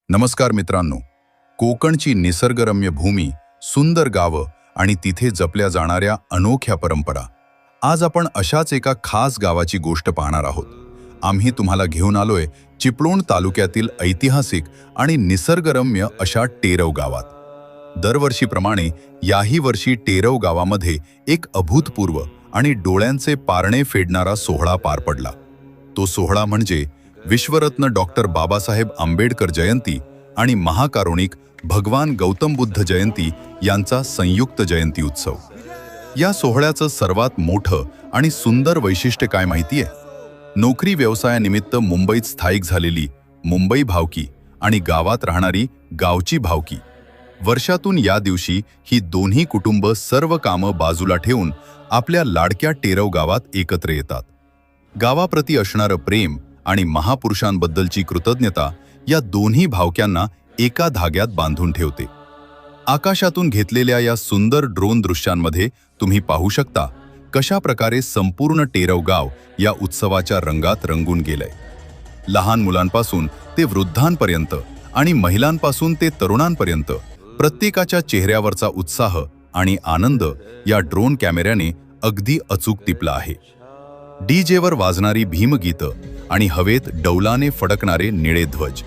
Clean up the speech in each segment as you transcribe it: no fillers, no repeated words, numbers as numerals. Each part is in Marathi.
नमस्कार मित्रांनो, कोकणची निसर्गरम्य भूमी, सुंदर गावं आणि तिथे जपल्या जाणाऱ्या अनोख्या परंपरा. आज आपण अशाच एका खास गावाची गोष्ट पाहणार आहोत. आम्ही तुम्हाला घेऊन आलोय चिपळूण तालुक्यातील ऐतिहासिक आणि निसर्गरम्य अशा टेरव गावात. दरवर्षीप्रमाणे याही वर्षी टेरव गावामध्ये एक अभूतपूर्व आणि डोळ्यांचे पारणे फेडणारा सोहळा पार पडला. तो सोहळा म्हणजे विश्वरत्न डॉक्टर बाबासाहेब आंबेडकर जयंती आणि महाकारुणिक भगवान गौतम बुद्ध जयंती यांचा संयुक्त जयंती उत्सव. या सोहळ्याचं सर्वात मोठं आणि सुंदर वैशिष्ट्य काय माहितीये? नोकरी व्यवसायानिमित्त मुंबईत स्थायिक झालेली मुंबई भावकी आणि गावात राहणारी गावची भावकी. वर्षातून या दिवशी ही दोन्ही कुटुंब सर्व कामं बाजूला ठेवून आपल्या लाडक्या टेरव गावात एकत्र येतात. गावाप्रती असणारं प्रेम आणि महापुरुषांबद्दलची कृतज्ञता या दोन्ही भावक्यांना एका धाग्यात बांधून ठेवते. आकाशातून घेतलेल्या या सुंदर ड्रोन दृश्यांमध्ये तुम्ही पाहू शकता कशा प्रकारे संपूर्ण टेरव गाव या उत्सवाच्या रंगात रंगून गेलंय. लहान मुलांपासून ते वृद्धांपर्यंत आणि महिलांपासून ते तरुणांपर्यंत प्रत्येकाच्या चेहऱ्यावरचा उत्साह आणि आनंद या ड्रोन कॅमेऱ्याने अगदी अचूक टिपला आहे. डीजेवर वाजणारी भीमगीतं आणि हवेत डौलाने फडकणारे निळे ध्वज.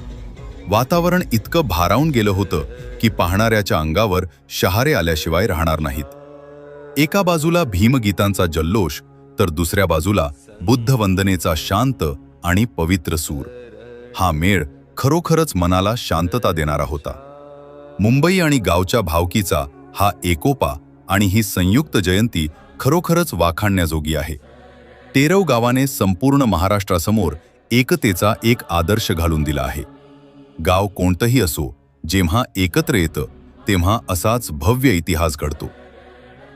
वातावरण इतकं भारावून गेलं होतं की पाहणाऱ्याच्या अंगावर शहारे आल्याशिवाय राहणार नाहीत. एका बाजूला भीमगीतांचा जल्लोष तर दुसऱ्या बाजूला बुद्धवंदनेचा शांत आणि पवित्र सूर. हा मेळ खरोखरच मनाला शांतता देणारा होता. मुंबई आणि गावच्या भावकीचा हा एकोपा आणि ही संयुक्त जयंती खरोखरच वाखाणण्याजोगी आहे. टेरव गावाने संपूर्ण महाराष्ट्रासमोर एकतेचा एक आदर्श घालून दिला आहे. गाव कोणतंही असो, जेव्हा एकत्र येतं तेव्हा असाच भव्य इतिहास घडतो.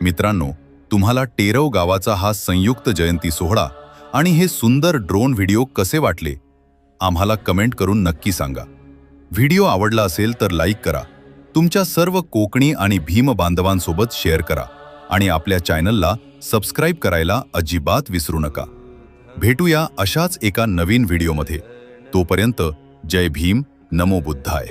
मित्रांनो, तुम्हाला टेरव गावाचा हा संयुक्त जयंती सोहळा आणि हे सुंदर ड्रोन व्हिडिओ कसे वाटले? आम्हाला कमेंट करून नक्की सांगा. व्हिडिओ आवडला असेल तर लाईक करा, तुमच्या सर्व कोकणी आणि भीम बांधवांसोबत शेअर करा आणि आपल्या चॅनलला सबस्क्राईब करायला अजिबात विसरू नका. भेटूया अशाच एका नवीन व्हिडिओमध्ये. तोपर्यंत जय भीम, नमो बुद्धाय.